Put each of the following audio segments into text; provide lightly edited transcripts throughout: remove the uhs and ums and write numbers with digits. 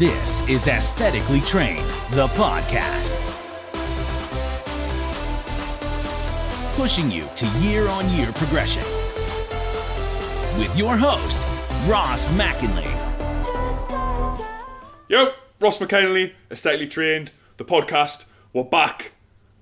This is Aesthetically Trained, the podcast. Pushing you to year-on-year progression. With your host, Ross McKinley. Yo, Ross McKinley, Aesthetically Trained, the podcast. We're back.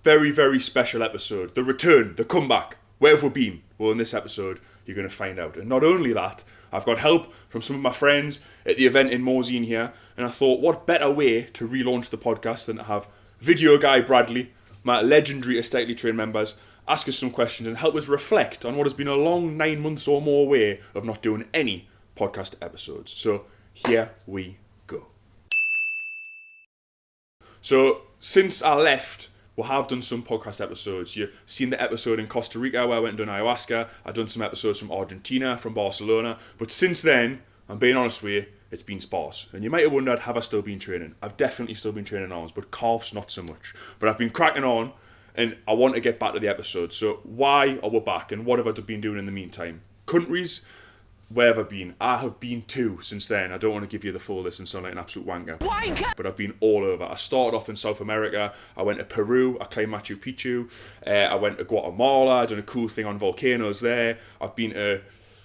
Very, very special episode. The return, the comeback. Where have we been? Well, in this episode, you're going to find out. And not only that, I've got help from some of my friends at the event in Morzine here, and I thought, what better way to relaunch the podcast than to have video guy Bradley, my legendary Aesthetically Trained members, ask us some questions and help us reflect on what has been a long 9 months or more way of not doing any podcast episodes. So here we go. So since I left, we have done some podcast episodes. You've seen the episode in Costa Rica where I went and done ayahuasca. I've done some episodes from Argentina, from Barcelona. But since then, I'm being honest with you, it's been sparse. And you might have wondered, have I still been training? I've definitely still been training arms, but calves not so much. But I've been cracking on, and I want to get back to the episode. So why are we back, and what have I been doing in the meantime? Countries, where have I been? I have been to since then. I don't want to give you the full list and sound like an absolute wanker. But I've been all over. I started off in South America. I went to Peru. I climbed Machu Picchu. I went to Guatemala. I done a cool thing on volcanoes there. I've been to...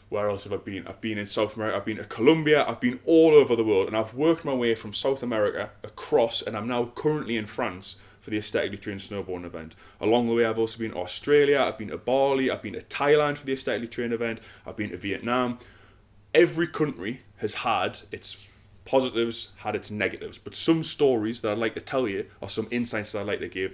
Where else have I been? I've been in South America. I've been to Colombia. I've been all over the world. And I've worked my way from South America across. And I'm now currently in France for the Aesthetically Trained snowboarding event. Along the way, I've also been to Australia. I've been to Bali. I've been to Thailand for the Aesthetically Trained event. I've been to Vietnam. Every country has had its positives, had its negatives, but some stories that I'd like to tell you, or some insights that I'd like to give.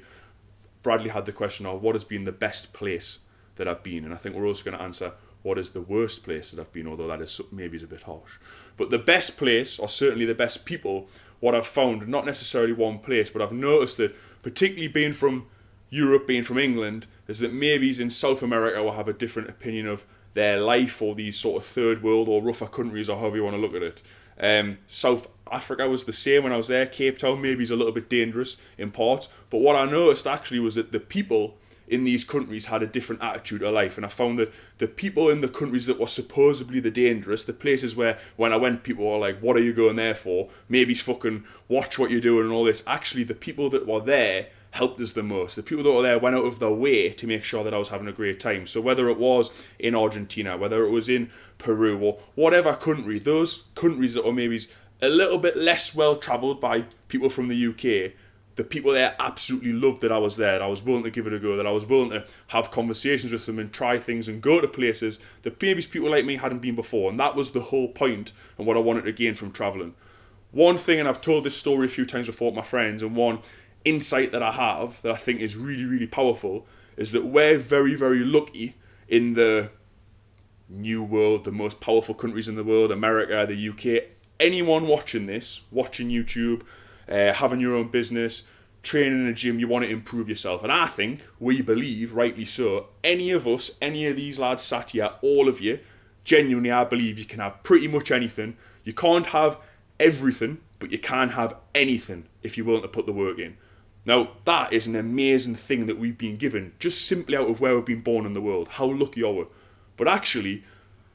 Bradley had the question of what has been the best place that I've been, and I think we're also going to answer what is the worst place that I've been, although that is maybe is a bit harsh. But the best place, or certainly the best people, what I've found, not necessarily one place, but I've noticed that, particularly being from Europe, being from England, is that maybe in South America will have a different opinion of their life, or these sort of third world or rougher countries, or however you want to look at it. South Africa was the same when I was there. Cape Town maybe is a little bit dangerous in parts, but what I noticed actually was that the people in these countries had a different attitude to life, and I found that the people in the countries that were supposedly the dangerous, the places where when I went people were like, what are you going there for? Maybe fucking watch what you're doing and all this. Actually, the people that were there helped us the most. The people that were there went out of their way to make sure that I was having a great time. So whether it was in Argentina, whether it was in Peru, or whatever country, those countries that were maybe a little bit less well travelled by people from the UK, the people there absolutely loved that I was there, that I was willing to give it a go, that I was willing to have conversations with them and try things and go to places that maybe people like me hadn't been before. And that was the whole point and what I wanted to gain from travelling. One thing, and I've told this story a few times before with my friends, and one insight that I have that I think is really, really powerful is that we're very, very lucky in the new world, the most powerful countries in the world, America, the UK, anyone watching this, watching YouTube, having your own business, training in a gym, you want to improve yourself. And I think, we believe, rightly so, any of us, any of these lads sat here, all of you, genuinely I believe you can have pretty much anything. You can't have everything, but you can have anything if you're willing to put the work in. Now, that is an amazing thing that we've been given, just simply out of where we've been born in the world. How lucky are we? But actually,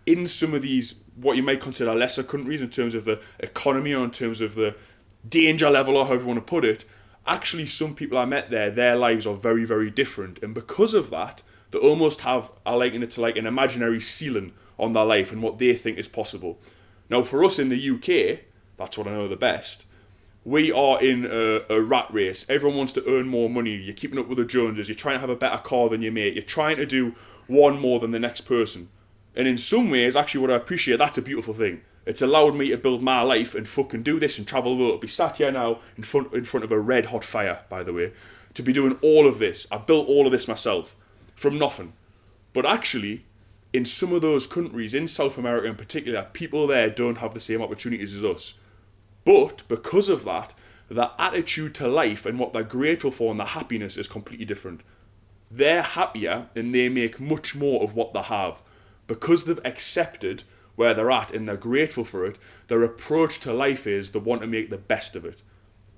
in some of these, what you might consider lesser countries in terms of the economy or in terms of the danger level or however you want to put it, actually some people I met there, their lives are very, very different. And because of that, they almost have, I liken it to like an imaginary ceiling on their life and what they think is possible. Now, for us in the UK, that's what I know the best, we are in a rat race. Everyone wants to earn more money. You're keeping up with the Joneses. You're trying to have a better car than your mate. You're trying to do one more than the next person. And in some ways, actually what I appreciate, that's a beautiful thing. It's allowed me to build my life and fucking do this and travel the world. Be sat here now in front of a red hot fire, by the way, to be doing all of this. I built all of this myself from nothing. But actually, in some of those countries, in South America in particular, people there don't have the same opportunities as us. But because of that, their attitude to life and what they're grateful for and their happiness is completely different. They're happier and they make much more of what they have. Because they've accepted where they're at and they're grateful for it, their approach to life is they want to make the best of it.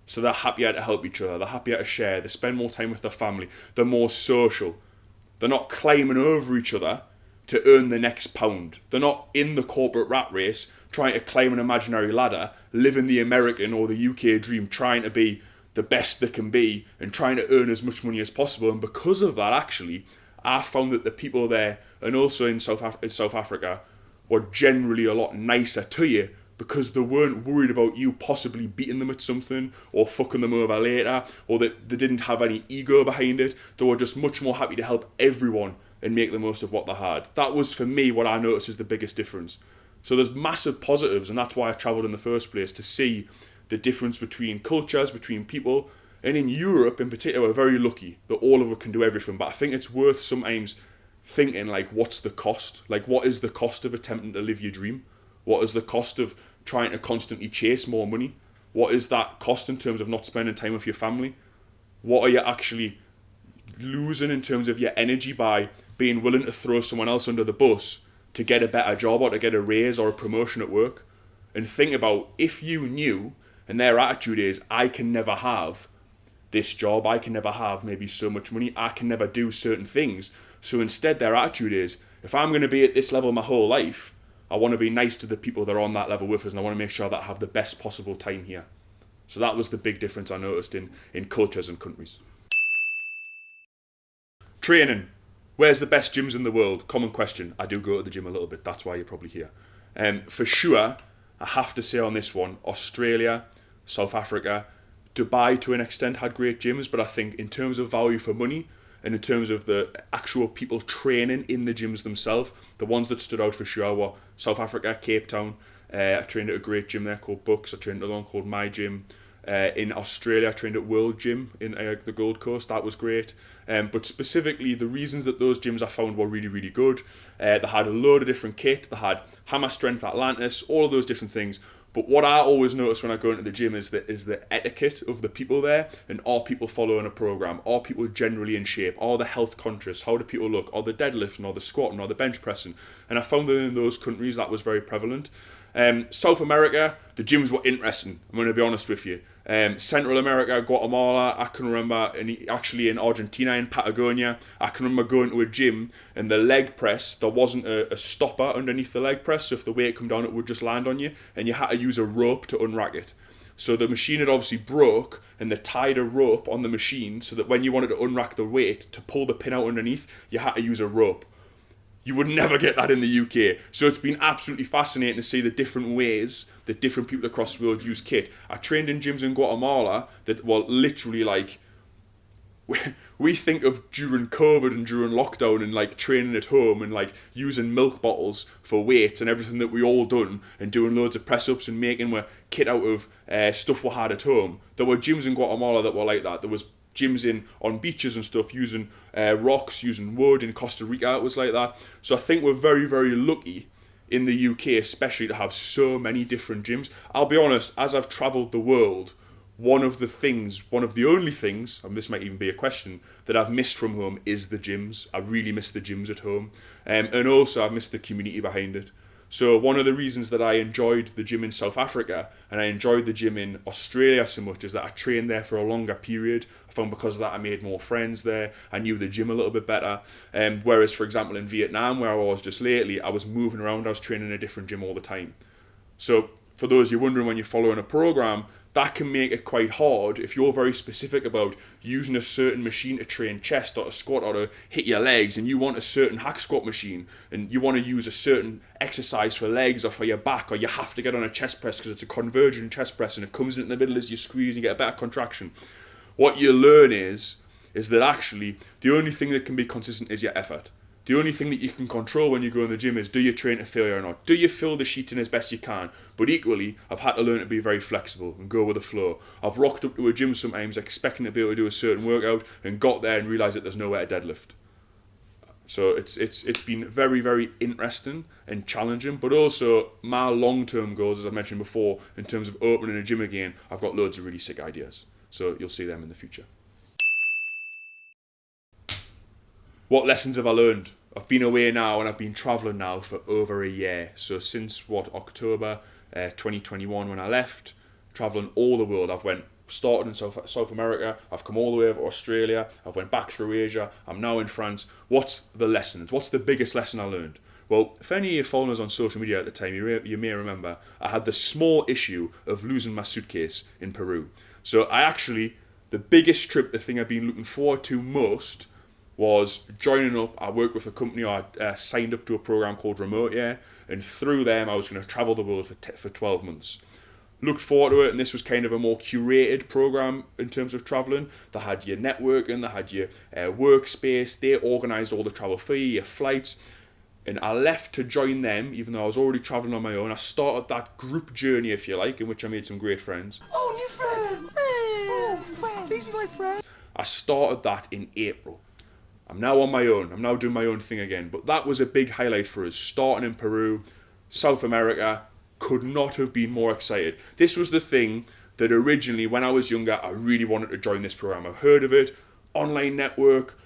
So they're happier to help each other, they're happier to share, they spend more time with their family, they're more social. They're not climbing over each other to earn the next pound. They're not in the corporate rat race trying to climb an imaginary ladder, living the American or the UK dream, trying to be the best they can be and trying to earn as much money as possible. And because of that, actually, I found that the people there, and also in South Africa, were generally a lot nicer to you, because they weren't worried about you possibly beating them at something or fucking them over later, or that they didn't have any ego behind it. They were just much more happy to help everyone and make the most of what they had. That was, for me, what I noticed is the biggest difference. So there's massive positives, and that's why I travelled in the first place, to see the difference between cultures, between people. And in Europe in particular, we're very lucky that all of us can do everything, but I think it's worth sometimes thinking, like, what's the cost? Like, what is the cost of attempting to live your dream? What is the cost of trying to constantly chase more money? What is that cost in terms of not spending time with your family? What are you actually losing in terms of your energy by being willing to throw someone else under the bus to get a better job or to get a raise or a promotion at work? And think about, if you knew, and their attitude is, I can never have this job, I can never have maybe so much money, I can never do certain things. So instead their attitude is, if I'm going to be at this level my whole life, I want to be nice to the people that are on that level with us, and I want to make sure that I have the best possible time here. So that was the big difference I noticed in cultures and countries. Training. Where's the best gyms in the world? Common question. I do go to the gym a little bit, that's why you're probably here. For sure, I have to say on this one, Australia, South Africa, Dubai to an extent had great gyms, but I think in terms of value for money, and in terms of the actual people training in the gyms themselves, the ones that stood out for sure were South Africa, Cape Town. I trained at a great gym there called Bucks. I trained at another one called My Gym. In Australia, I trained at World Gym in the Gold Coast. That was great. But specifically, the reasons that those gyms I found were really, really good. They had a load of different kit. They had Hammer Strength Atlantis, all of those different things. But what I always notice when I go into the gym is the etiquette of the people there, and are people following a program? Are people generally in shape? Are they health conscious? How do people look? Are they deadlifting? Are they squatting? Are they bench pressing? And I found that in those countries that was very prevalent. South America, the gyms were interesting, I'm going to be honest with you. Central America, Guatemala, I can remember, actually in Argentina, in Patagonia, I can remember going to a gym and the leg press, there wasn't a stopper underneath the leg press, so if the weight come down it would just land on you, and you had to use a rope to unrack it. So the machine had obviously broke, and they tied a rope on the machine so that when you wanted to unrack the weight, to pull the pin out underneath, you had to use a rope. You would never get that in the UK. So it's been absolutely fascinating to see the different ways that different people across the world use kit. I trained in gyms in Guatemala that were literally like, we think of during COVID and during lockdown and like training at home and like using milk bottles for weights and everything that we all done and doing loads of press-ups and making our kit out of stuff we had at home. There were gyms in Guatemala that were like that. There was gyms on beaches and stuff using rocks, using wood. In Costa Rica it was like that. So I think we're very, very lucky in the UK especially to have so many different gyms. I'll be honest, as I've travelled the world, one of the only things, and this might even be a question, that I've missed from home is the gyms. I really miss the gyms at home. And also I've missed the community behind it. So one of the reasons that I enjoyed the gym in South Africa and I enjoyed the gym in Australia so much is that I trained there for a longer period. I found because of that I made more friends there. I knew the gym a little bit better. Whereas, for example, in Vietnam, where I was just lately, I was moving around. I was training in a different gym all the time. So for those you're wondering when you're following a program, that can make it quite hard if you're very specific about using a certain machine to train chest or to squat or to hit your legs, and you want a certain hack squat machine and you want to use a certain exercise for legs or for your back, or you have to get on a chest press because it's a convergent chest press and it comes in the middle as you squeeze and you get a better contraction. What you learn is that actually the only thing that can be consistent is your effort. The only thing that you can control when you go in the gym is, do you train to failure or not? Do you fill the sheet in as best you can? But equally, I've had to learn to be very flexible and go with the flow. I've rocked up to a gym sometimes expecting to be able to do a certain workout and got there and realised that there's nowhere to deadlift. So it's been very, very interesting and challenging, but also my long-term goals, as I mentioned before, in terms of opening a gym again, I've got loads of really sick ideas. So you'll see them in the future. What lessons have I learned? I've been away now and I've been travelling now for over a year. So since October 2021 when I left, travelling all the world. I've started in South America, I've come all the way over to Australia, I've went back through Asia, I'm now in France. What's the lessons? What's the biggest lesson I learned? Well, if any of you following us on social media at the time, you may remember I had the small issue of losing my suitcase in Peru. So the biggest trip, the thing I've been looking forward to most, was joining up. I worked with a company. I signed up to a program called Remote Year, and through them I was going to travel the world for 12 months. Looked forward to it, and this was kind of a more curated program in terms of travelling. They had your networking, they had your workspace, they organised all the travel for you, your flights, and I left to join them, even though I was already travelling on my own. I started that group journey, if you like, in which I made some great friends. Oh, new friend! Oh, friend! Please be my friend! I started that in April. I'm now on my own. I'm now doing my own thing again. But that was a big highlight for us. Starting in Peru, South America, could not have been more excited. This was the thing that originally, when I was younger, I really wanted to join this program. I've heard of it, online network,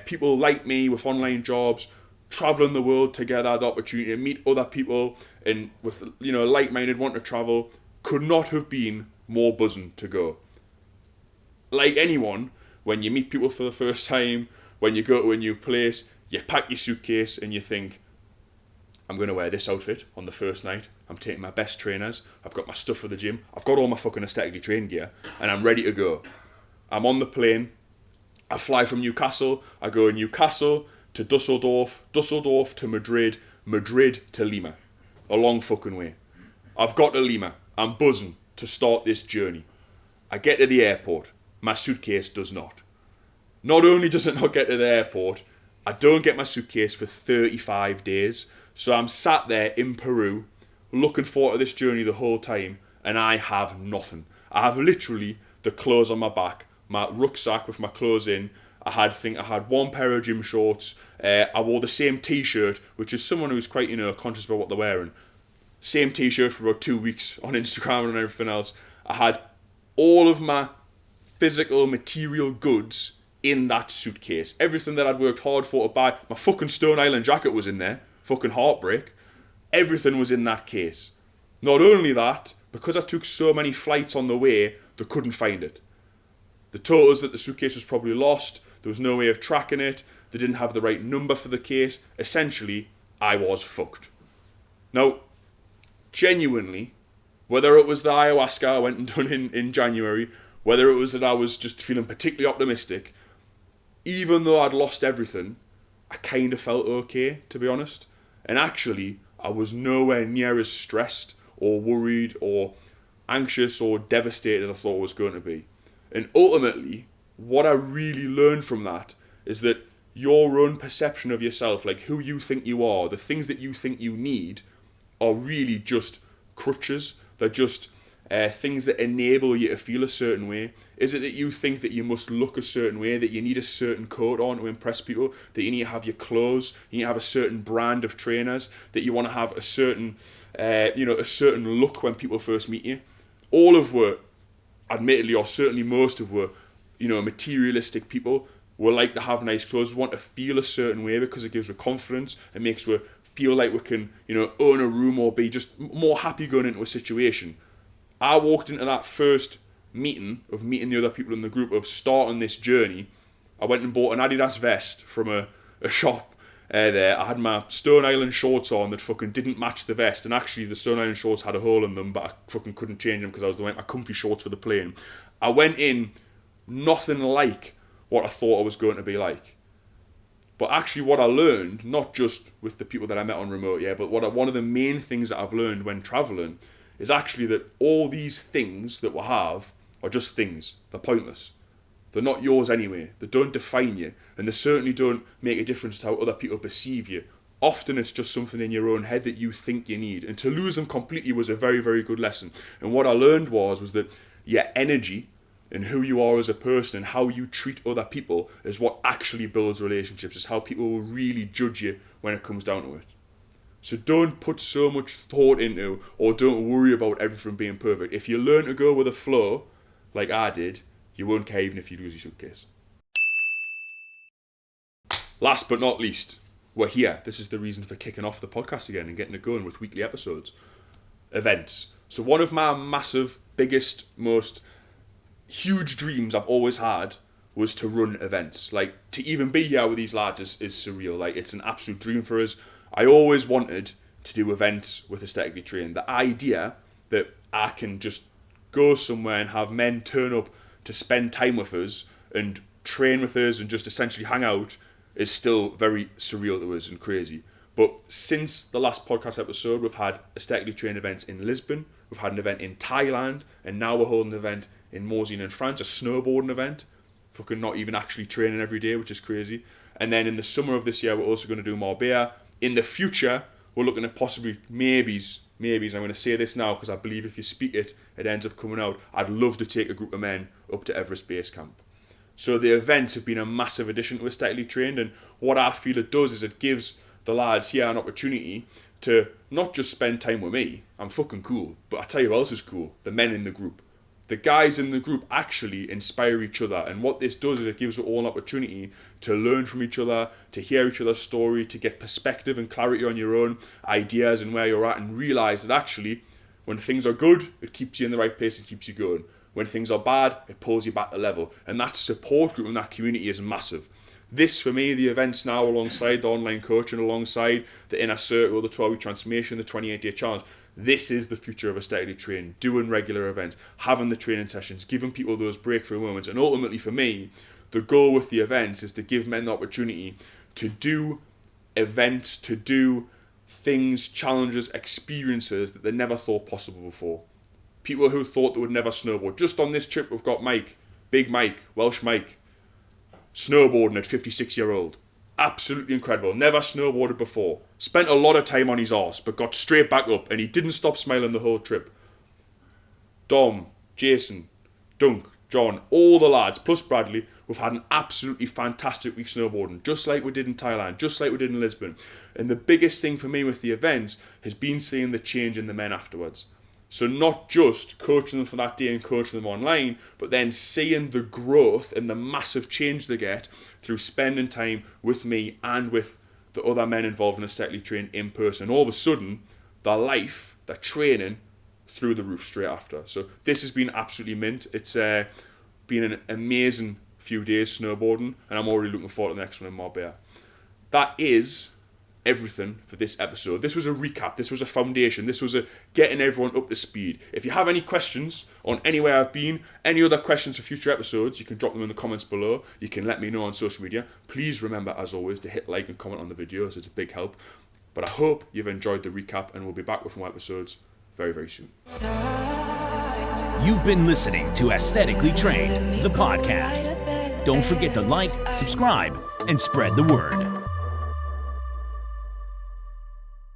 people like me with online jobs, traveling the world together, the opportunity to meet other people and with like-minded want to travel, could not have been more buzzing to go. Like anyone, when you meet people for the first time, when you go to a new place, you pack your suitcase and you think, I'm going to wear this outfit on the first night. I'm taking my best trainers. I've got my stuff for the gym. I've got all my fucking Aesthetically trained gear and I'm ready to go. I'm on the plane. I fly from Newcastle. I go Newcastle to Dusseldorf, Dusseldorf to Madrid, Madrid to Lima. A long fucking way. I've got to Lima. I'm buzzing to start this journey. I get to the airport. My suitcase does not. Not only does it not get to the airport, I don't get my suitcase for 35 days. So I'm sat there in Peru, looking forward to this journey the whole time, and I have nothing. I have literally the clothes on my back, my rucksack with my clothes in. I had one pair of gym shorts. I wore the same t-shirt, which is someone who's quite, conscious about what they're wearing. Same t-shirt for about 2 weeks on Instagram and everything else. I had all of my physical material goods in that suitcase. Everything that I'd worked hard for to buy. My fucking Stone Island jacket was in there. Fucking heartbreak. Everything was in that case. Not only that, because I took so many flights on the way, they couldn't find it. The total is that the suitcase was probably lost. There was no way of tracking it. They didn't have the right number for the case. Essentially, I was fucked. Now, genuinely, whether it was the ayahuasca I went and done in January, whether it was that I was just feeling particularly optimistic, even though I'd lost everything, I kind of felt okay, to be honest. And actually, I was nowhere near as stressed or worried or anxious or devastated as I thought I was going to be. And ultimately, what I really learned from that is that your own perception of yourself, like who you think you are, the things that you think you need, are really just crutches. They're just things that enable you to feel a certain way. Is it that you think that you must look a certain way, that you need a certain coat on to impress people, that you need to have your clothes, you need to have a certain brand of trainers, that you want to have a certain, a certain look when people first meet you? All of were, admittedly, or certainly most of were, materialistic people. We like to have nice clothes, we want to feel a certain way because it gives us confidence, it makes us feel like we can, own a room or be just more happy going into a situation. I walked into that first meeting of meeting the other people in the group, of starting this journey. I went and bought an Adidas vest from a shop there. I had my Stone Island shorts on that fucking didn't match the vest, and actually the Stone Island shorts had a hole in them, but I fucking couldn't change them because I was wearing my comfy shorts for the plane. I went in nothing like what I thought I was going to be like. But actually what I learned, not just with the people that I met on Remote, but one of the main things that I've learned when travelling is actually that all these things that we have are just things. They're pointless. They're not yours anyway. They don't define you, and they certainly don't make a difference to how other people perceive you. Often it's just something in your own head that you think you need, and to lose them completely was a very, very good lesson. And what I learned was that your energy and who you are as a person and how you treat other people is what actually builds relationships. It's how people will really judge you when it comes down to it. So don't put so much thought into, or don't worry about everything being perfect. If you learn to go with the flow, like I did, you won't care even if you lose your suitcase. Last but not least, we're here. This is the reason for kicking off the podcast again and getting it going with weekly episodes. Events. So one of my massive, biggest, most huge dreams I've always had was to run events. Like, to even be here with these lads is surreal. Like, it's an absolute dream for us. I always wanted to do events with Aesthetically Trained. The idea that I can just go somewhere and have men turn up to spend time with us and train with us and just essentially hang out is still very surreal to us and crazy. But since the last podcast episode, we've had Aesthetically Trained events in Lisbon, we've had an event in Thailand, and now we're holding an event in Morzine in France, a snowboarding event. Fucking not even actually training every day, which is crazy. And then in the summer of this year, we're also going to do Marbella. In the future, we're looking at possibly maybes, I'm going to say this now because I believe if you speak it, it ends up coming out. I'd love to take a group of men up to Everest Base Camp. So the events have been a massive addition to Aesthetically Trained, and what I feel it does is it gives the lads here an opportunity to not just spend time with me. I'm fucking cool, but I tell you who else is cool, the men in the group. The guys in the group actually inspire each other, and what this does is it gives us all an opportunity to learn from each other, to hear each other's story, to get perspective and clarity on your own ideas and where you're at, and realise that actually when things are good, it keeps you in the right place, it keeps you going. When things are bad, it pulls you back to level, and that support group and that community is massive. This, for me, the events now alongside the online coaching, alongside the inner circle, the 12-week transformation, the 28-day challenge, this is the future of Aesthetically Trained, doing regular events, having the training sessions, giving people those breakthrough moments. And ultimately for me, the goal with the events is to give men the opportunity to do events, to do things, challenges, experiences that they never thought possible before. People who thought they would never snowboard. Just on this trip, we've got Mike, Big Mike, Welsh Mike, snowboarding at 56-year-old. Absolutely incredible. Never snowboarded before. Spent a lot of time on his arse, but got straight back up, and he didn't stop smiling the whole trip. Dom, Jason, Dunk, John, all the lads, plus Bradley, we've had an absolutely fantastic week snowboarding, just like we did in Thailand, just like we did in Lisbon. And the biggest thing for me with the events has been seeing the change in the men afterwards. So not just coaching them for that day and coaching them online, but then seeing the growth and the massive change they get through spending time with me and with the other men involved in Aesthetically Trained in person. All of a sudden, their life, their training, through the roof straight after. So this has been absolutely mint. It's been an amazing few days snowboarding, and I'm already looking forward to the next one in Marbella. That is everything for this episode. This was a recap, this was a foundation, this was a getting everyone up to speed. If you have any questions on anywhere I've been, any other questions for future episodes, you can drop them in the comments below. You can let me know on social media. Please remember, as always, to hit like and comment on the video, so it's a big help. But I hope you've enjoyed the recap, and we'll be back with more episodes very, very soon. You've been listening to Aesthetically Trained, the podcast. Don't forget to like, subscribe, and spread the word.